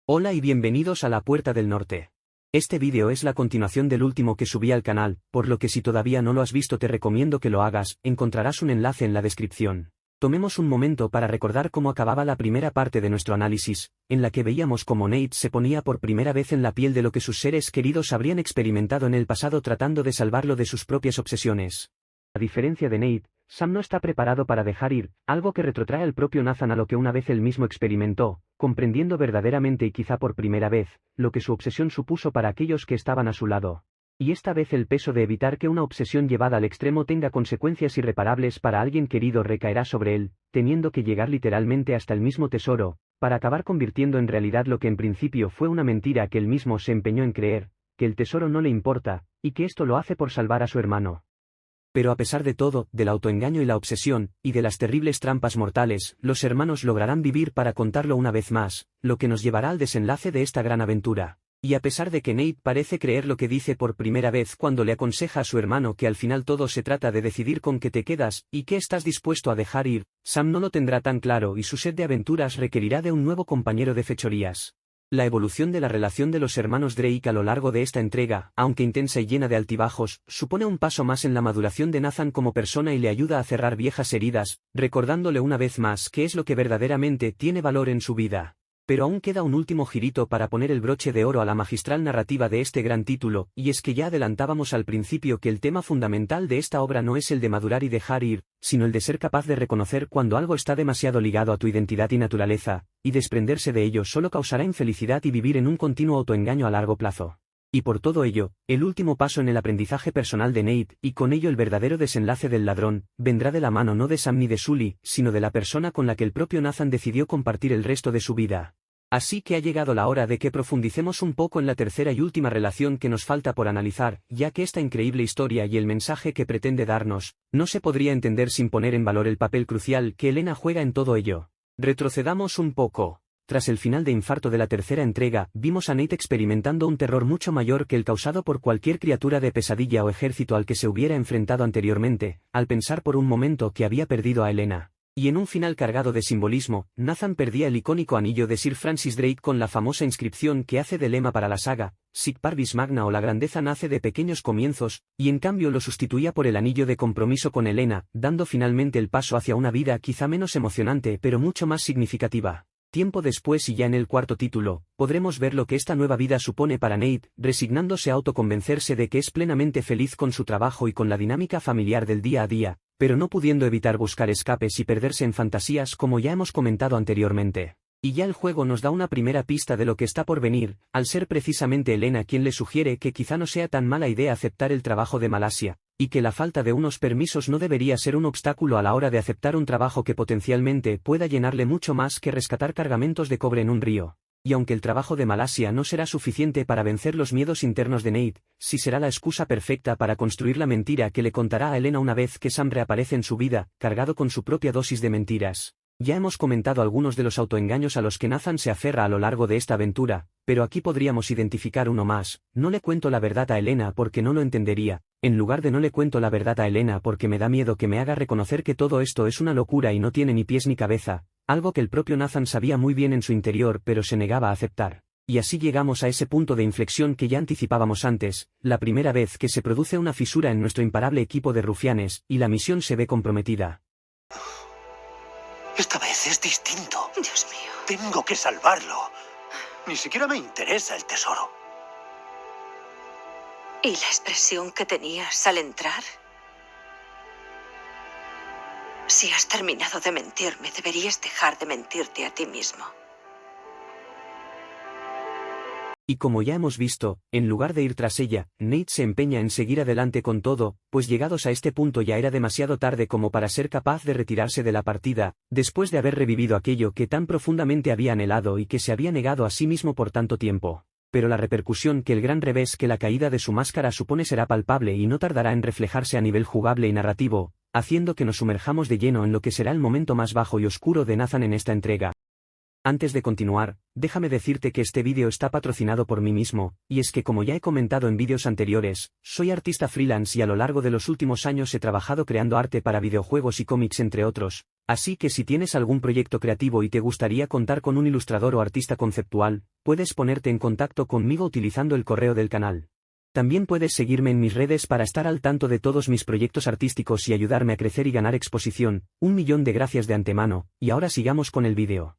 Hola y bienvenidos a La Puerta del Norte. Este vídeo es la continuación del último que subí al canal, por lo que si todavía no lo has visto te recomiendo que lo hagas, encontrarás un enlace en la descripción. Tomemos un momento para recordar cómo acababa la primera parte de nuestro análisis, en la que veíamos cómo Nate se ponía por primera vez en la piel de lo que sus seres queridos habrían experimentado en el pasado tratando de salvarlo de sus propias obsesiones. A diferencia de Nate, Sam no está preparado para dejar ir, algo que retrotrae al propio Nathan a lo que una vez él mismo experimentó, comprendiendo verdaderamente y quizá por primera vez, lo que su obsesión supuso para aquellos que estaban a su lado. Y esta vez el peso de evitar que una obsesión llevada al extremo tenga consecuencias irreparables para alguien querido recaerá sobre él, teniendo que llegar literalmente hasta el mismo tesoro, para acabar convirtiendo en realidad lo que en principio fue una mentira que él mismo se empeñó en creer, que el tesoro no le importa, y que esto lo hace por salvar a su hermano. Pero a pesar de todo, del autoengaño y la obsesión, y de las terribles trampas mortales, los hermanos lograrán vivir para contarlo una vez más, lo que nos llevará al desenlace de esta gran aventura. Y a pesar de que Nate parece creer lo que dice por primera vez cuando le aconseja a su hermano que al final todo se trata de decidir con qué te quedas y qué estás dispuesto a dejar ir, Sam no lo tendrá tan claro y su sed de aventuras requerirá de un nuevo compañero de fechorías. La evolución de la relación de los hermanos Drake a lo largo de esta entrega, aunque intensa y llena de altibajos, supone un paso más en la maduración de Nathan como persona y le ayuda a cerrar viejas heridas, recordándole una vez más qué es lo que verdaderamente tiene valor en su vida. Pero aún queda un último girito para poner el broche de oro a la magistral narrativa de este gran título, y es que ya adelantábamos al principio que el tema fundamental de esta obra no es el de madurar y dejar ir, sino el de ser capaz de reconocer cuando algo está demasiado ligado a tu identidad y naturaleza, y desprenderse de ello solo causará infelicidad y vivir en un continuo autoengaño a largo plazo. Y por todo ello, el último paso en el aprendizaje personal de Nate, y con ello el verdadero desenlace del ladrón, vendrá de la mano no de Sam ni de Sully, sino de la persona con la que el propio Nathan decidió compartir el resto de su vida. Así que ha llegado la hora de que profundicemos un poco en la tercera y última relación que nos falta por analizar, ya que esta increíble historia y el mensaje que pretende darnos, no se podría entender sin poner en valor el papel crucial que Elena juega en todo ello. Retrocedamos un poco. Tras el final de infarto de la tercera entrega, vimos a Nate experimentando un terror mucho mayor que el causado por cualquier criatura de pesadilla o ejército al que se hubiera enfrentado anteriormente, al pensar por un momento que había perdido a Elena. Y en un final cargado de simbolismo, Nathan perdía el icónico anillo de Sir Francis Drake con la famosa inscripción que hace de lema para la saga, Sic Parvis Magna o la grandeza nace de pequeños comienzos, y en cambio lo sustituía por el anillo de compromiso con Elena, dando finalmente el paso hacia una vida quizá menos emocionante pero mucho más significativa. Tiempo después y ya en el cuarto título, podremos ver lo que esta nueva vida supone para Nate, resignándose a autoconvencerse de que es plenamente feliz con su trabajo y con la dinámica familiar del día a día, pero no pudiendo evitar buscar escapes y perderse en fantasías como ya hemos comentado anteriormente. Y ya el juego nos da una primera pista de lo que está por venir, al ser precisamente Elena quien le sugiere que quizá no sea tan mala idea aceptar el trabajo de Malasia, y que la falta de unos permisos no debería ser un obstáculo a la hora de aceptar un trabajo que potencialmente pueda llenarle mucho más que rescatar cargamentos de cobre en un río. Y aunque el trabajo de Malasia no será suficiente para vencer los miedos internos de Nate, sí será la excusa perfecta para construir la mentira que le contará a Elena una vez que Sam reaparece en su vida, cargado con su propia dosis de mentiras. Ya hemos comentado algunos de los autoengaños a los que Nathan se aferra a lo largo de esta aventura, pero aquí podríamos identificar uno más: no le cuento la verdad a Elena porque no lo entendería, en lugar de no le cuento la verdad a Elena porque me da miedo que me haga reconocer que todo esto es una locura y no tiene ni pies ni cabeza, algo que el propio Nathan sabía muy bien en su interior pero se negaba a aceptar. Y así llegamos a ese punto de inflexión que ya anticipábamos antes, la primera vez que se produce una fisura en nuestro imparable equipo de rufianes, y la misión se ve comprometida. Esta vez es distinto. Dios mío. Tengo que salvarlo. Ni siquiera me interesa el tesoro. ¿Y la expresión que tenías al entrar? Si has terminado de mentirme, deberías dejar de mentirte a ti mismo. Y como ya hemos visto, en lugar de ir tras ella, Nate se empeña en seguir adelante con todo, pues llegados a este punto ya era demasiado tarde como para ser capaz de retirarse de la partida, después de haber revivido aquello que tan profundamente había anhelado y que se había negado a sí mismo por tanto tiempo. Pero la repercusión que el gran revés que la caída de su máscara supone será palpable y no tardará en reflejarse a nivel jugable y narrativo, haciendo que nos sumerjamos de lleno en lo que será el momento más bajo y oscuro de Nathan en esta entrega. Antes de continuar, déjame decirte que este vídeo está patrocinado por mí mismo, y es que como ya he comentado en vídeos anteriores, soy artista freelance y a lo largo de los últimos años he trabajado creando arte para videojuegos y cómics entre otros, Así que si tienes algún proyecto creativo y te gustaría contar con un ilustrador o artista conceptual, puedes ponerte en contacto conmigo utilizando el correo del canal. También puedes seguirme en mis redes para estar al tanto de todos mis proyectos artísticos y ayudarme a crecer y ganar exposición. 1.000.000 de gracias de antemano, y ahora sigamos con el vídeo.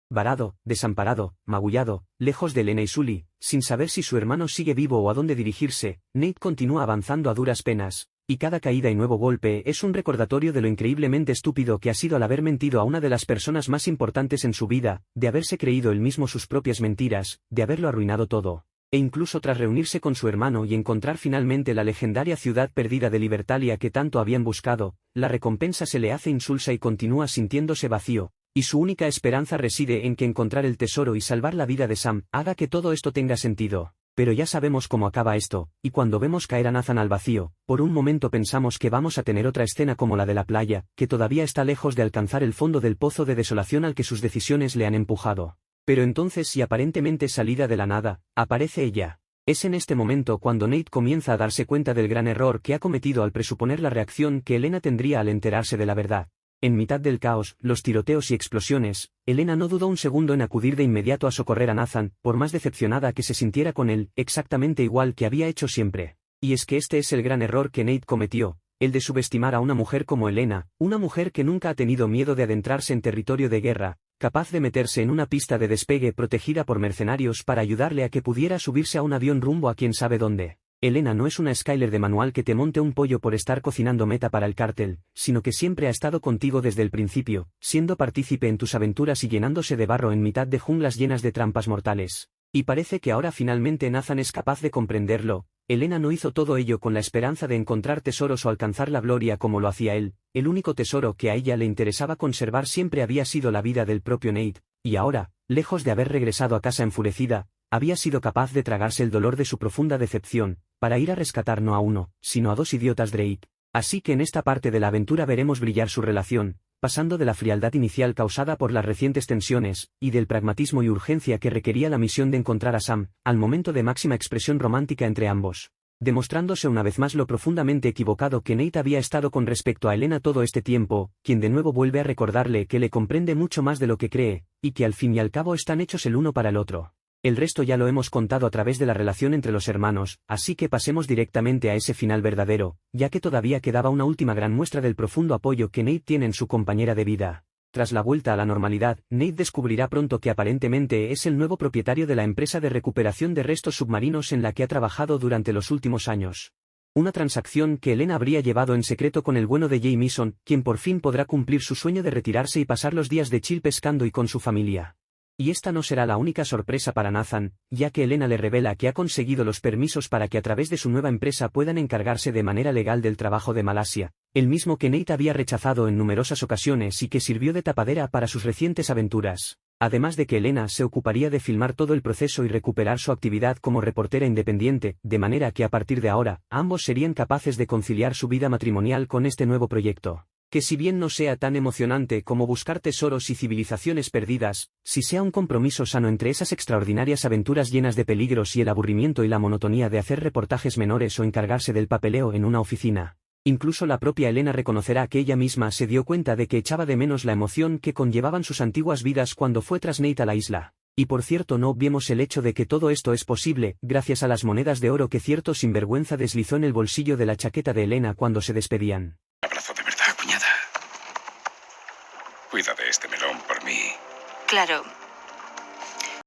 Varado, desamparado, magullado, lejos de Elena y Sully, sin saber si su hermano sigue vivo o a dónde dirigirse, Nate continúa avanzando a duras penas, y cada caída y nuevo golpe es un recordatorio de lo increíblemente estúpido que ha sido al haber mentido a una de las personas más importantes en su vida, de haberse creído él mismo sus propias mentiras, de haberlo arruinado todo. E incluso tras reunirse con su hermano y encontrar finalmente la legendaria ciudad perdida de Libertalia que tanto habían buscado, la recompensa se le hace insulsa y continúa sintiéndose vacío, y su única esperanza reside en que encontrar el tesoro y salvar la vida de Sam haga que todo esto tenga sentido. Pero ya sabemos cómo acaba esto, y cuando vemos caer a Nathan al vacío, por un momento pensamos que vamos a tener otra escena como la de la playa, que todavía está lejos de alcanzar el fondo del pozo de desolación al que sus decisiones le han empujado. Pero entonces, y aparentemente salida de la nada, aparece ella. Es en este momento cuando Nate comienza a darse cuenta del gran error que ha cometido al presuponer la reacción que Elena tendría al enterarse de la verdad. En mitad del caos, los tiroteos y explosiones, Elena no dudó un segundo en acudir de inmediato a socorrer a Nathan, por más decepcionada que se sintiera con él, exactamente igual que había hecho siempre. Y es que este es el gran error que Nate cometió, el de subestimar a una mujer como Elena, una mujer que nunca ha tenido miedo de adentrarse en territorio de guerra, capaz de meterse en una pista de despegue protegida por mercenarios para ayudarle a que pudiera subirse a un avión rumbo a quién sabe dónde. Elena no es una Skyler de manual que te monte un pollo por estar cocinando meta para el cártel, sino que siempre ha estado contigo desde el principio, siendo partícipe en tus aventuras y llenándose de barro en mitad de junglas llenas de trampas mortales. Y parece que ahora finalmente Nathan es capaz de comprenderlo. Elena no hizo todo ello con la esperanza de encontrar tesoros o alcanzar la gloria como lo hacía él. El único tesoro que a ella le interesaba conservar siempre había sido la vida del propio Nate, y ahora, lejos de haber regresado a casa enfurecida, había sido capaz de tragarse el dolor de su profunda decepción, para ir a rescatar no a uno, sino a dos idiotas Drake. Así que en esta parte de la aventura veremos brillar su relación, pasando de la frialdad inicial causada por las recientes tensiones, y del pragmatismo y urgencia que requería la misión de encontrar a Sam, al momento de máxima expresión romántica entre ambos, demostrándose una vez más lo profundamente equivocado que Nate había estado con respecto a Elena todo este tiempo, quien de nuevo vuelve a recordarle que le comprende mucho más de lo que cree, y que al fin y al cabo están hechos el uno para el otro. El resto ya lo hemos contado a través de la relación entre los hermanos, así que pasemos directamente a ese final verdadero, ya que todavía quedaba una última gran muestra del profundo apoyo que Nate tiene en su compañera de vida. Tras la vuelta a la normalidad, Nate descubrirá pronto que aparentemente es el nuevo propietario de la empresa de recuperación de restos submarinos en la que ha trabajado durante los últimos años. Una transacción que Elena habría llevado en secreto con el bueno de Jameson, quien por fin podrá cumplir su sueño de retirarse y pasar los días de chill pescando y con su familia. Y esta no será la única sorpresa para Nathan, ya que Elena le revela que ha conseguido los permisos para que a través de su nueva empresa puedan encargarse de manera legal del trabajo de Malasia, el mismo que Nate había rechazado en numerosas ocasiones y que sirvió de tapadera para sus recientes aventuras. Además de que Elena se ocuparía de filmar todo el proceso y recuperar su actividad como reportera independiente, de manera que a partir de ahora, ambos serían capaces de conciliar su vida matrimonial con este nuevo proyecto. Que si bien no sea tan emocionante como buscar tesoros y civilizaciones perdidas, si sea un compromiso sano entre esas extraordinarias aventuras llenas de peligros y el aburrimiento y la monotonía de hacer reportajes menores o encargarse del papeleo en una oficina. Incluso la propia Elena reconocerá que ella misma se dio cuenta de que echaba de menos la emoción que conllevaban sus antiguas vidas cuando fue tras Nate a la isla. Y por cierto, no obviemos el hecho de que todo esto es posible, gracias a las monedas de oro que cierto sinvergüenza deslizó en el bolsillo de la chaqueta de Elena cuando se despedían. Abrazo de verdad, cuñada. Cuida de este melón por mí. Claro.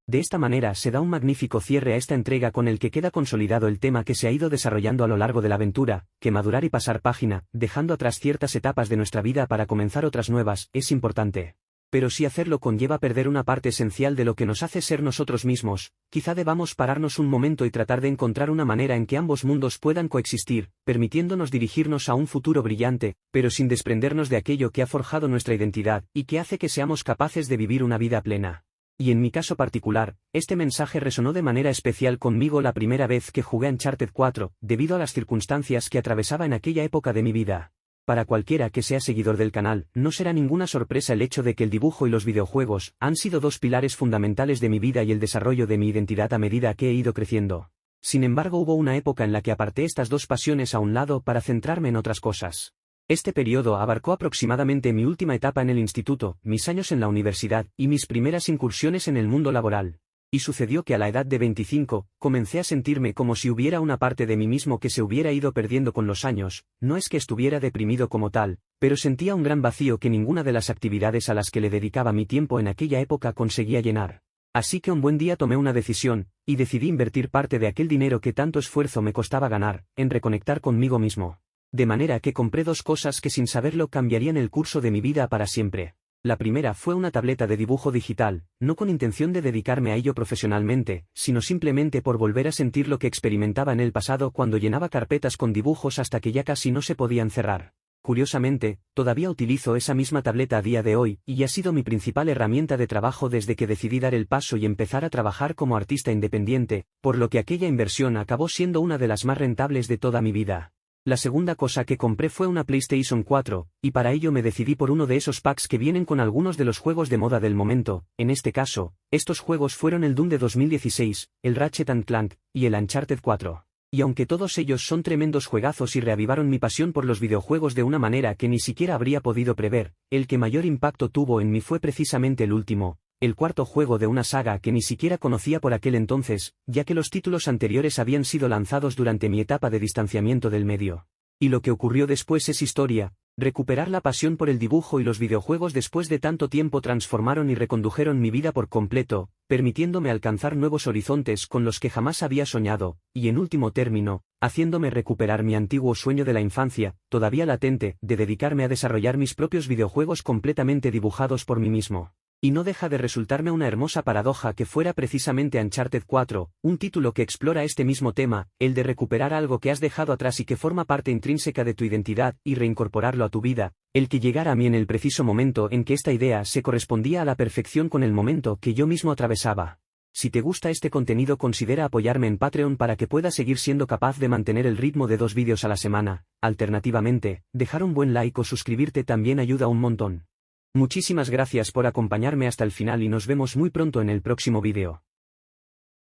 De esta manera se da un magnífico cierre a esta entrega con el que queda consolidado el tema que se ha ido desarrollando a lo largo de la aventura, que madurar y pasar página, dejando atrás ciertas etapas de nuestra vida para comenzar otras nuevas, es importante. Pero si hacerlo conlleva perder una parte esencial de lo que nos hace ser nosotros mismos, quizá debamos pararnos un momento y tratar de encontrar una manera en que ambos mundos puedan coexistir, permitiéndonos dirigirnos a un futuro brillante, pero sin desprendernos de aquello que ha forjado nuestra identidad y que hace que seamos capaces de vivir una vida plena. Y en mi caso particular, este mensaje resonó de manera especial conmigo la primera vez que jugué a Uncharted 4, debido a las circunstancias que atravesaba en aquella época de mi vida. Para cualquiera que sea seguidor del canal, no será ninguna sorpresa el hecho de que el dibujo y los videojuegos han sido dos pilares fundamentales de mi vida y el desarrollo de mi identidad a medida que he ido creciendo. Sin embargo, hubo una época en la que aparté estas dos pasiones a un lado para centrarme en otras cosas. Este periodo abarcó aproximadamente mi última etapa en el instituto, mis años en la universidad y mis primeras incursiones en el mundo laboral. Y sucedió que a la edad de 25, comencé a sentirme como si hubiera una parte de mí mismo que se hubiera ido perdiendo con los años. No es que estuviera deprimido como tal, pero sentía un gran vacío que ninguna de las actividades a las que le dedicaba mi tiempo en aquella época conseguía llenar. Así que un buen día tomé una decisión, y decidí invertir parte de aquel dinero que tanto esfuerzo me costaba ganar, en reconectar conmigo mismo. De manera que compré 2 cosas que sin saberlo cambiarían el curso de mi vida para siempre. La primera fue una tableta de dibujo digital, no con intención de dedicarme a ello profesionalmente, sino simplemente por volver a sentir lo que experimentaba en el pasado cuando llenaba carpetas con dibujos hasta que ya casi no se podían cerrar. Curiosamente, todavía utilizo esa misma tableta a día de hoy, y ha sido mi principal herramienta de trabajo desde que decidí dar el paso y empezar a trabajar como artista independiente, por lo que aquella inversión acabó siendo una de las más rentables de toda mi vida. La segunda cosa que compré fue una PlayStation 4, y para ello me decidí por uno de esos packs que vienen con algunos de los juegos de moda del momento. En este caso, estos juegos fueron el Doom de 2016, el Ratchet & Clank, y el Uncharted 4. Y aunque todos ellos son tremendos juegazos y reavivaron mi pasión por los videojuegos de una manera que ni siquiera habría podido prever, el que mayor impacto tuvo en mí fue precisamente el último, el cuarto juego de una saga que ni siquiera conocía por aquel entonces, ya que los títulos anteriores habían sido lanzados durante mi etapa de distanciamiento del medio. Y lo que ocurrió después es historia. Recuperar la pasión por el dibujo y los videojuegos después de tanto tiempo transformaron y recondujeron mi vida por completo, permitiéndome alcanzar nuevos horizontes con los que jamás había soñado, y en último término, haciéndome recuperar mi antiguo sueño de la infancia, todavía latente, de dedicarme a desarrollar mis propios videojuegos completamente dibujados por mí mismo. Y no deja de resultarme una hermosa paradoja que fuera precisamente Uncharted 4, un título que explora este mismo tema, el de recuperar algo que has dejado atrás y que forma parte intrínseca de tu identidad y reincorporarlo a tu vida, el que llegara a mí en el preciso momento en que esta idea se correspondía a la perfección con el momento que yo mismo atravesaba. Si te gusta este contenido, considera apoyarme en Patreon para que pueda seguir siendo capaz de mantener el ritmo de 2 vídeos a la semana. Alternativamente, dejar un buen like o suscribirte también ayuda un montón. Muchísimas gracias por acompañarme hasta el final y nos vemos muy pronto en el próximo vídeo.